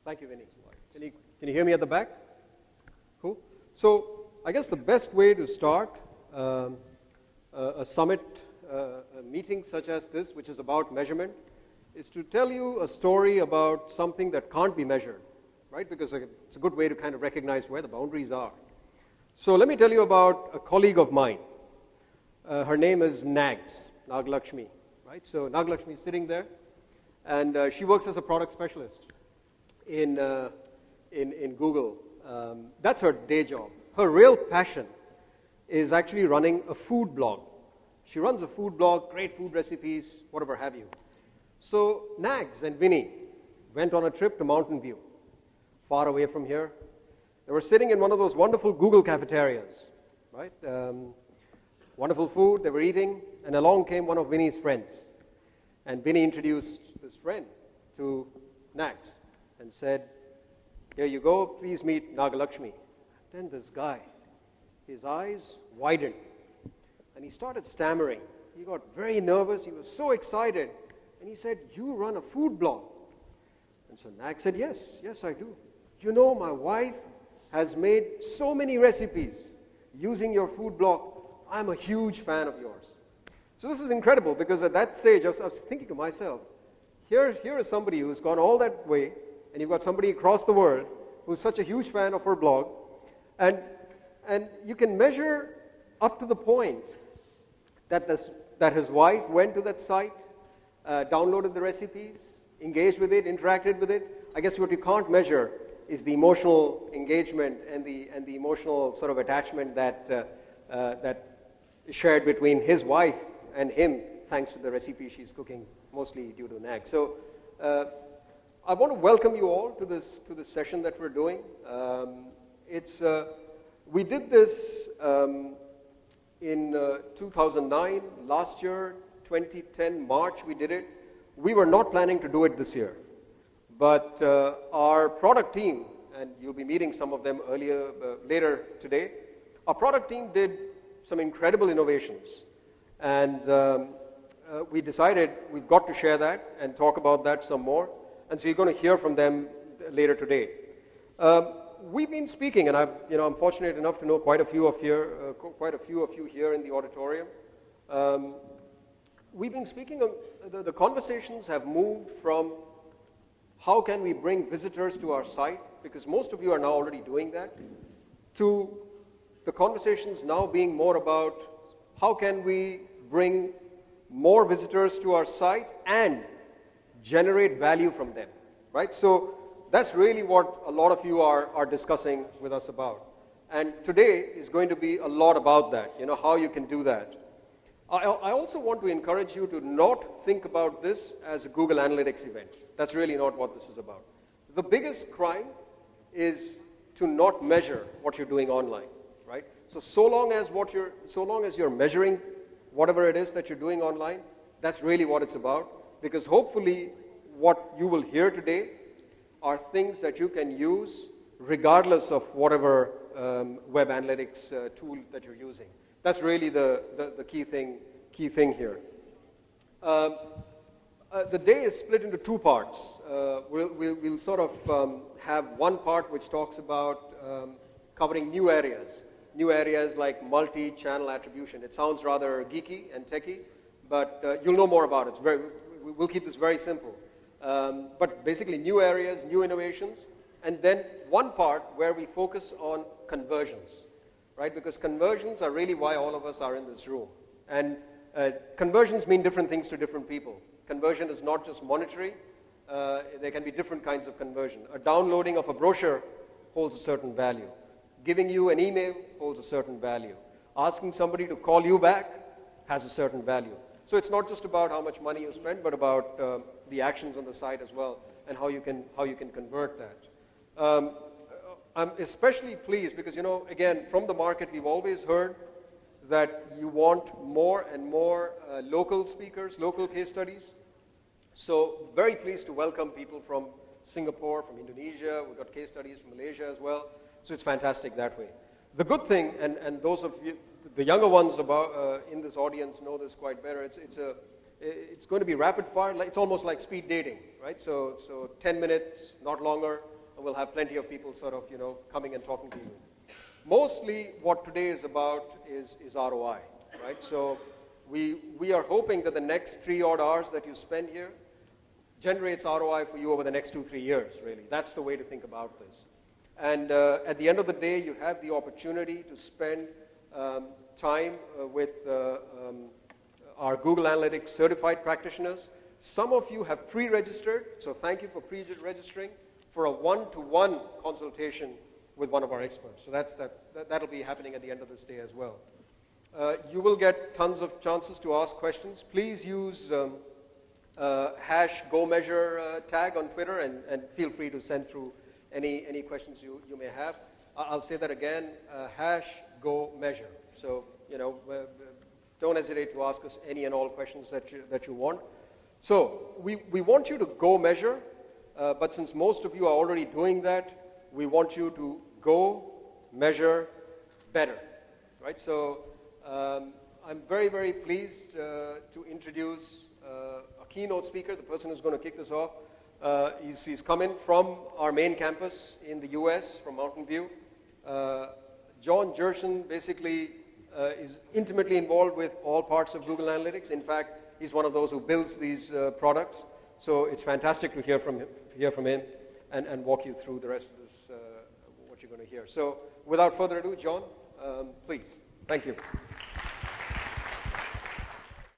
Thank you, Vinny. Can you hear me at the back? Cool. So I guess the best way to start a summit, a meeting such as this, which is about measurement, is to tell you a story about something that can't be measured, right? Because it's a good way to kind of recognize where the boundaries are. So let me tell you about a colleague of mine. Her name is Naglakshmi, right? So Naglakshmi is sitting there, and she works as a product specialist in Google. That's her day job. Her real passion is actually running a food blog. She runs a food blog, great food recipes, whatever have you. So Nags and Vinny went on a trip to Mountain View, far away from here. They were sitting in one of those wonderful Google cafeterias, right? Wonderful food, they were eating, and along came one of Vinny's friends. And Vinny introduced his friend to Nags and said, "Here you go, please meet Nagalakshmi." Then this guy, his eyes widened, and he started stammering. He got very nervous, he was so excited, and he said, "You run a food blog?" And so Nag said, yes, I do. "You know, my wife has made so many recipes using your food blog. I'm a huge fan of yours." So this is incredible, because at that stage, I was thinking to myself, here is somebody who's gone all that way, and you've got somebody across the world who's such a huge fan of her blog, and you can measure up to the point that his wife went to that site, downloaded the recipes, engaged with it, interacted with it. I guess what you can't measure is the emotional engagement and the emotional sort of attachment that is shared between his wife and him, thanks to the recipe she's cooking, mostly due to Nag. So I want to welcome you all to this session that we're doing. We did this in 2009. Last year, 2010, March, we did it. We were not planning to do it this year. But our product team, and you'll be meeting some of them later today, our product team did some incredible innovations. And we decided we've got to share that and talk about that some more. And so you're going to hear from them later today. We've been speaking, and I'm fortunate enough to know quite a few of you here in the auditorium. We've been speaking. The conversations have moved from how can we bring visitors to our site, because most of you are now already doing that, to the conversations now being more about how can we bring more visitors to our site and generate value from them, right? So that's really what a lot of you are discussing with us about. And today is going to be a lot about that, how you can do that. I also want to encourage you to not think about this as a Google Analytics event. That's really not what this is about. The biggest crime is to not measure what you're doing online, right? So long as you're measuring whatever it is that you're doing online, that's really what it's about, because hopefully what you will hear today are things that you can use regardless of whatever web analytics tool that you're using. That's really the key thing here. The day is split into two parts. We'll sort of have one part which talks about covering new areas like multi-channel attribution. It sounds rather geeky and techy, but you'll know more about it. We'll keep this very simple. But basically new areas, new innovations, and then one part where we focus on conversions, right? Because conversions are really why all of us are in this room. And conversions mean different things to different people. Conversion is not just monetary. There can be different kinds of conversion. A downloading of a brochure holds a certain value. Giving you an email holds a certain value. Asking somebody to call you back has a certain value. So it's not just about how much money you spend, but about the actions on the site as well, and how you can convert that. I'm especially pleased because, again, from the market, we've always heard that you want more and more local speakers, local case studies. So very pleased to welcome people from Singapore, from Indonesia. We've got case studies from Malaysia as well. So it's fantastic that way. The good thing, and those of you, the younger ones in this audience know this quite better, it's going to be rapid fire. It's almost like speed dating, right? So 10 minutes, not longer. and we'll have plenty of people sort of, coming and talking to you. Mostly what today is about is ROI, right? So we are hoping that the next 3 odd hours that you spend here generates ROI for you over the next 2-3 years, really. That's the way to think about this. And at the end of the day, you have the opportunity to spend time with our Google Analytics certified practitioners. Some of you have pre-registered, so thank you for pre-registering for a one-to-one consultation with one of our experts. So that'll be happening at the end of this day as well. You will get tons of chances to ask questions. Please use hash GoMeasure tag on Twitter, and feel free to send through any questions you may have. I'll say that again, hash GoMeasure. So, don't hesitate to ask us any and all questions that you want. So, we want you to go measure, but since most of you are already doing that, we want you to go measure better, right? So, I'm very, very pleased to introduce a keynote speaker, the person who's going to kick this off. He's come in from our main campus in the US, from Mountain View. John Jerson basically is intimately involved with all parts of Google Analytics. In fact, he's one of those who builds these products. So it's fantastic to hear from him and walk you through the rest of this, what you're going to hear. So without further ado, John, please. Thank you.